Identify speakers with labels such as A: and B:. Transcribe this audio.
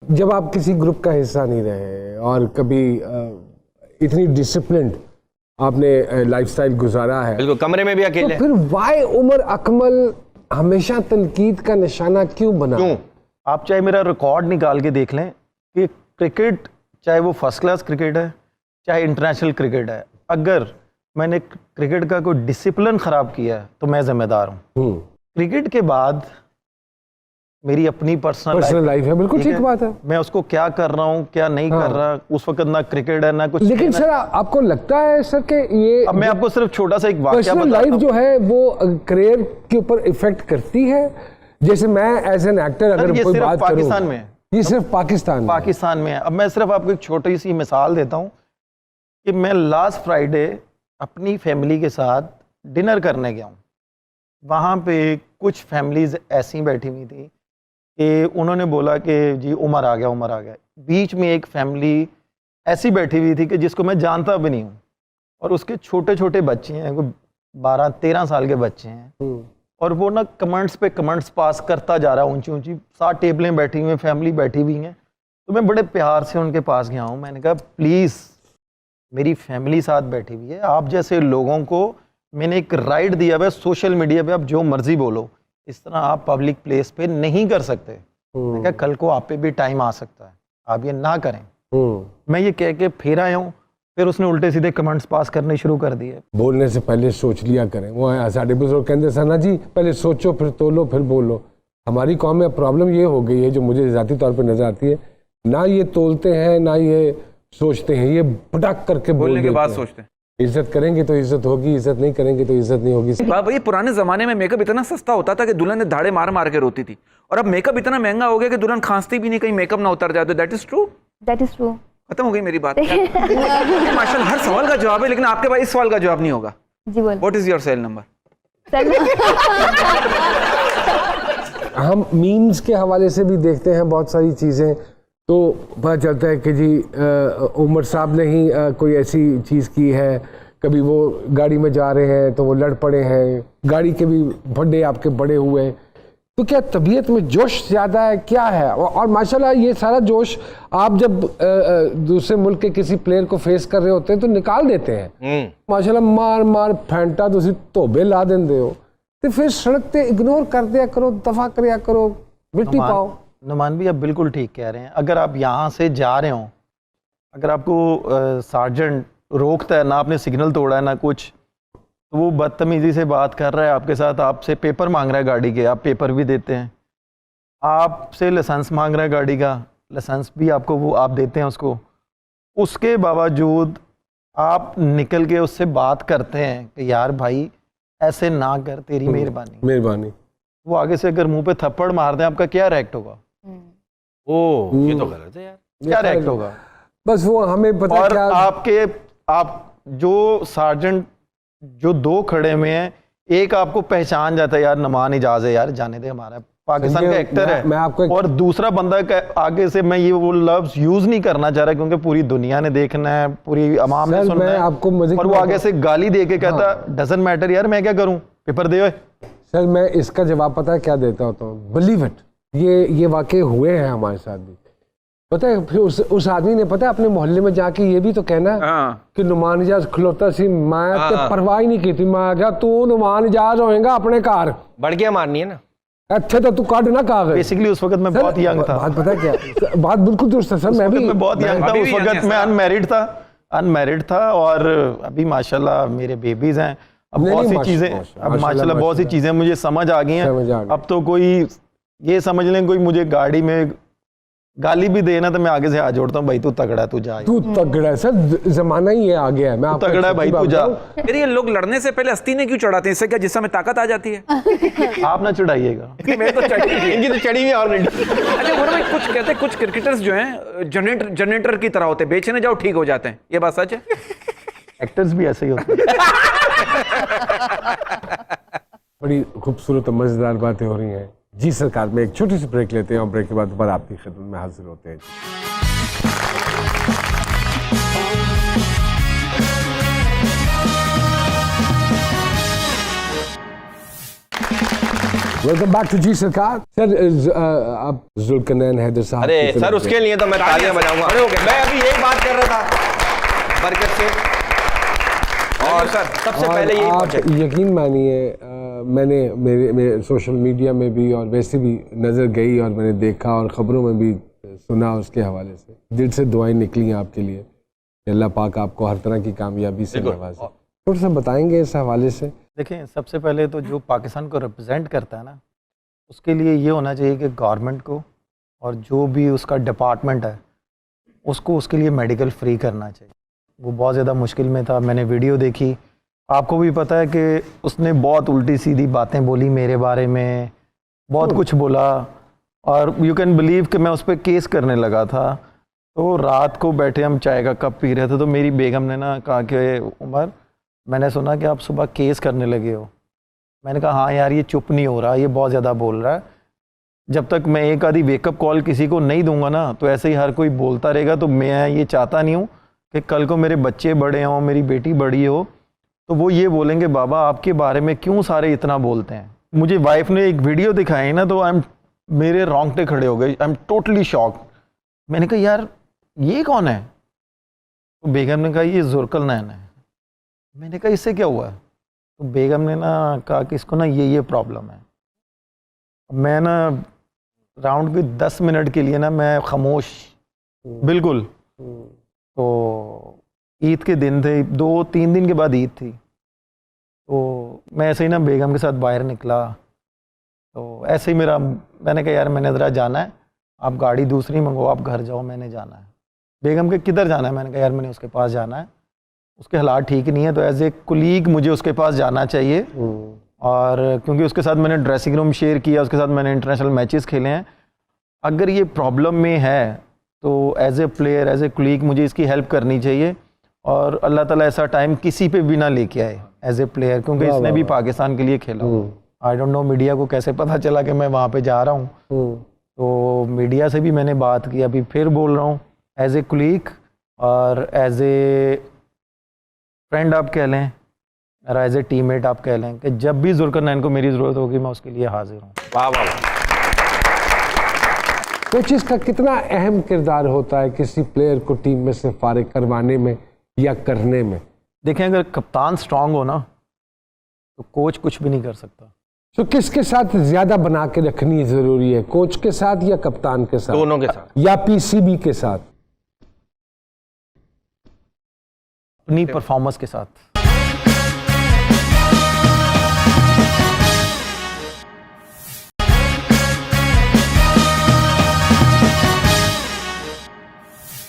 A: जब आप किसी ग्रुप का हिस्सा नहीं रहे और कभी इतनी डिसिप्लिन्ड आपने लाइफस्टाइल गुजारा है,
B: बिल्कुल कमरे में भी अकेले,
A: तो फिर वाई उमर अकमल हमेशा तनकीद का निशाना क्यों बना?
C: क्यों? आप चाहे मेरा रिकॉर्ड निकाल के देख लें कि क्रिकेट, चाहे वो फर्स्ट क्लास क्रिकेट है चाहे इंटरनेशनल क्रिकेट है, अगर मैंने क्रिकेट का कोई डिसिप्लिन ख़राब किया है तो मैं जिम्मेदार हूँ। क्रिकेट के बाद मेरी अपनी पर्सनल
A: लाइफ है, बिल्कुल ठीक बात है।
C: मैं उसको क्या कर रहा हूँ क्या नहीं कर रहा, उस वक्त ना क्रिकेट है ना कुछ।
A: लेकिन सर आपको लगता है सर कि ये,
C: अब मैं आपको सिर्फ छोटा सा एक वाकया
A: पर्सनल लाइफ जो है वो करियर के ऊपर इफेक्ट करती है? जैसे मैं एज एन एक्टर अगर कोई बात करूं,
C: पाकिस्तान में है,
A: ये सिर्फ पाकिस्तान
C: में है। अब मैं सिर्फ आपको एक छोटी सी मिसाल देता हूँ कि मैं लास्ट फ्राइडे अपनी फैमिली के साथ डिनर करने गया हूँ। वहाँ पे कुछ फैमिलीज ऐसी बैठी हुई थी कि उन्होंने बोला कि जी उमर आ गया, उमर आ गया। बीच में एक फैमिली ऐसी बैठी हुई थी कि जिसको मैं जानता भी नहीं हूँ, और उसके छोटे छोटे बच्चे हैं, कोई 12-13 साल के बच्चे हैं, और वो ना कमेंट्स पे कमेंट्स पास करता जा रहा है, ऊंची ऊंची 7 टेबलें बैठी हुई हैं, फैमिली बैठी हुई हैं। तो मैं बड़े प्यार से उनके पास गया हूँ। मैंने कहा प्लीज़, मेरी फैमिली साथ बैठी हुई है, आप जैसे लोगों को मैंने एक राइट दिया हुआ है सोशल मीडिया पे आप जो मर्जी बोलो, इस तरह आप पब्लिक प्लेस पे नहीं कर सकते। मैंने कहा कल को आप पे भी टाइम आ सकता है, आप ये ना करें। मैं ये कह के फिर आया हूँ, फिर उसने उल्टे सीधे कमेंट्स पास करने शुरू कर दिए।
A: बोलने से पहले सोच लिया करें, वो साढ़े बुजुर्ग कहते सना जी पहले सोचो फिर तोलो फिर बोलो। हमारी कौम में प्रॉब्लम ये हो गई है जो मुझे ज़ाती तौर पे नजर आती है, ना ये तोलते हैं ना ये सोचते हैं, ये पटक करके
D: बोलने के बाद सोचते हैं।
A: इज्जत करेंगे तो इज्जत होगी, इज्जत नहीं करेंगे तो इज्जत नहीं होगी।
D: भाई पुराने जमाने में मेकअप इतना सस्ता होता था कि दुल्हन ने धाड़े मार मार के रोती थी, और अब मेकअप इतना महंगा हो गया कि दुल्हन खांसती भी नहीं कहीं मेकअप ना उतर जाए। तो that is true,
E: that is true.
D: खत्म हो गई मेरी बात। माशाल्लाह हर सवाल का जवाब है, लेकिन आपके पास इस सवाल का जवाब नहीं होगा।
E: जी बोल।
D: What is your cell number?
A: हम मीम्स के हवाले से भी देखते हैं बहुत सारी चीज़ें, तो पता चलता है कि जी उमर साहब ने ही कोई ऐसी चीज़ की है। कभी वो गाड़ी में जा रहे हैं तो वो लड़ पड़े हैं, गाड़ी के भी फड्डे आपके बड़े हुए। तो क्या तबीयत में जोश ज़्यादा है, क्या है? और माशाल्लाह ये सारा जोश आप जब दूसरे मुल्क के किसी प्लेयर को फेस कर रहे होते हैं तो निकाल देते हैं। माशाल्लाह मार मार फैंटा तुसी धोबे ला देंदे हो, तो फिर सड़क पे इग्नोर कर दिया करो, दफा करिया करो, मिट्टी पाओ।
C: नुमान भी आप बिल्कुल ठीक कह रहे हैं। अगर आप यहाँ से जा रहे हो, अगर आपको सार्जेंट रोकता है, ना आपने सिग्नल तोड़ा है ना कुछ, तो वो बदतमीजी से बात कर रहा है आपके साथ, आपसे पेपर मांग रहा है गाड़ी के, आप पेपर भी देते हैं, आपसे लाइसेंस मांग रहा है गाड़ी का, लाइसेंस भी आपको वो आप देते हैं उसको, उसके बावजूद आप निकल के उससे बात करते हैं कि यार भाई ऐसे ना कर, तेरी मेहरबानी। वो आगे से अगर मुंह पे थप्पड़ मार दें, आपका क्या रिएक्ट होगा?
B: ये तो गलत है यार।
C: क्या रिएक्ट होगा?
A: बस वो हमें पता।
C: और
A: क्या
C: आप जो सार्जेंट जो 2 खड़े में हैं, एक आपको पहचान जाता है, यार नमान इजाज है, यार जाने दे, हमारा पाकिस्तान का एक्टर है।
A: मैं आपको
C: और दूसरा बंदा आगे से, मैं ये वो लफ्ज यूज नहीं करना चाह रहा क्योंकि पूरी दुनिया ने देखना है, पूरी अवाम ने सुनना है,
A: आपको
C: और वो आगे से गाली दे के कहता डजंट मैटर यार, मैं क्या करूं, पेपर दे।
A: सर मैं इसका जवाब पता है क्या देता होता हूँ, बिलीव इट, ये वाकई हुए हैं हमारे साथ भी। पता है फिर उस आदमी ने पता है अपने मोहल्ले में जाके ये भी तो कहना कि नुमान इजाज खलोता सी, मैं तो परवाह ही नहीं की थी, मैं क्या तू नुमान इजाज होएगा अपने घर,
B: बढ़िया मारनी है ना,
A: अच्छे तो तू काट ना कागज।
C: बेसिकली उस वक्त मैं बहुत यंग था।
A: बात पता क्या, बात बिल्कुल दुरुस्त है सर, मैं
C: बहुत यंग था उस वक्त, मैं अनमैरिड था और अभी माशाल्लाह मेरे बेबीज हैं। अब बहुत सी चीजें, अब माशाल्लाह बहुत सी चीजें मुझे समझ आ गई हैं। अब तो कोई ये समझ लें, कोई मुझे गाड़ी में गाली भी देना तो मैं आगे से हाथ जोड़ता हूँ, भाई तू तगड़ा, तू जा,
A: तू तगड़ा है। सर जमाना ही आ गया है, मैं आपको
C: तगड़ा है भाई, तू जा।
D: फिर ये लोग लड़ने से पहले अस्तीने क्यों चढ़ाते हैं? इससे क्या जिस्म में ताकत आ जाती है?
C: आप ना चढ़ाइएगा,
D: मैं तो
B: इनकी तो चढ़ी हुई ऑलरेडी।
D: अच्छा वो भाई कुछ कहते हैं, कुछ क्रिकेटर्स जो हैं जनरेटर की तरह होते हैं, बेचने जाओ ठीक हो जाते हैं, ये बात सच है?
C: एक्टर्स भी ऐसे ही होते हैं।
A: बड़ी खूबसूरत मजेदार बातें हो रही हैं जी। सरकार में एक छोटी सी ब्रेक लेते हैं और ब्रेक के बाद दोबारा आपकी खिदमत में हाजिर होते हैं। वेलकम बैक टू जी सरकार। सर आप जुल्करनैन हैदर साहब
B: अरे
A: की फिल्म
B: सर, उसके लिए तो मैं तालियां बजाऊंगा। मैं अभी यही बात कर रहा था बरकत से, और सर सबसे पहले यही
A: आप
B: पहुंचे।
A: यकीन मानिए मैंने मेरे सोशल मीडिया में भी और वैसे भी नज़र गई और मैंने देखा और ख़बरों में भी सुना, उसके हवाले से दिल से दुआएं निकली आपके लिए। अल्लाह पाक आपको हर तरह की कामयाबी से नवाजे। थोड़ा सा बताएंगे इस हवाले से?
C: देखें, सबसे पहले तो जो पाकिस्तान को रिप्रेजेंट करता है ना, उसके लिए ये होना चाहिए कि गवर्नमेंट को और जो भी उसका डिपार्टमेंट है उसको उसके लिए मेडिकल फ्री करना चाहिए। वो बहुत ज़्यादा मुश्किल में था। मैंने वीडियो देखी, आपको भी पता है कि उसने बहुत उल्टी सीधी बातें बोली मेरे बारे में, बहुत कुछ बोला, और यू कैन बिलीव कि मैं उस पर केस करने लगा था। तो रात को बैठे हम चाय का कप पी रहे थे, तो मेरी बेगम ने ना कहा कि उमर, मैंने सुना कि आप सुबह केस करने लगे हो। मैंने कहा हाँ यार, ये चुप नहीं हो रहा, ये बहुत ज़्यादा बोल रहा है। जब तक मैं एक आधी वेकअप कॉल किसी को नहीं दूंगा ना, तो ऐसे ही हर कोई बोलता रहेगा। तो मैं ये चाहता नहीं हूँ कि कल को मेरे बच्चे बड़े हों, मेरी बेटी बड़ी हो, तो वो ये बोलेंगे बाबा आपके बारे में क्यों सारे इतना बोलते हैं। मुझे वाइफ ने एक वीडियो दिखाई ना, तो मेरे रोंगटे खड़े हो गए। I am totally shocked. मैंने कहा यार ये कौन है? तो बेगम ने कहा ये जुल्करनैन है। मैंने कहा इससे क्या हुआ? तो बेगम ने ना कहा कि इसको ना ये प्रॉब्लम है। मैं ना राउंड के 10 मिनट के लिए ना मैं खामोश, बिल्कुल। तो ईद के दिन थे, 2-3 दिन के बाद ईद थी, तो मैं ऐसे ही ना बेगम के साथ बाहर निकला। तो ऐसे ही मैंने कहा यार मैंने ज़रा जाना है, आप गाड़ी दूसरी मंगो, आप घर जाओ, मैंने जाना है। बेगम के किधर जाना है? मैंने कहा यार मैंने उसके पास जाना है, उसके हालात ठीक नहीं है, तो एज ए कुलीग मुझे उसके पास जाना चाहिए। और क्योंकि उसके साथ मैंने ड्रेसिंग रूम शेयर किया, उसके साथ मैंने इंटरनेशनल मैचेस खेले हैं। अगर ये प्रॉब्लम में है तो as a player, as a colleague मुझे इसकी हेल्प करनी चाहिए। और अल्लाह ताला ऐसा टाइम किसी पे भी ना लेके आए एज ए प्लेयर, क्योंकि इसने भी पाकिस्तान के लिए खेला। आई डोंट नो मीडिया को कैसे पता चला कि मैं वहाँ पे जा रहा हूँ। तो मीडिया से भी मैंने बात की, अभी फिर बोल रहा हूँ, एज ए कुलीग और एज ए फ्रेंड आप कह लें, और एज ए टीममेट आप कह लें, कि जब भी जुल्करनैन को मेरी ज़रूरत होगी मैं उसके लिए हाजिर हूँ।
B: वाह वाह वाह।
A: कोचेस का कितना अहम किरदार होता है किसी प्लेयर को टीम में से फारिग करवाने में या करने में?
C: देखें, अगर कप्तान स्ट्रांग हो ना, तो कोच कुछ भी नहीं कर सकता।
A: तो किसके साथ ज्यादा बना के रखनी जरूरी है, कोच के साथ या कप्तान के साथ?
B: दोनों के साथ
A: या पीसीबी के साथ?
C: अपनी परफॉर्मेंस के साथ।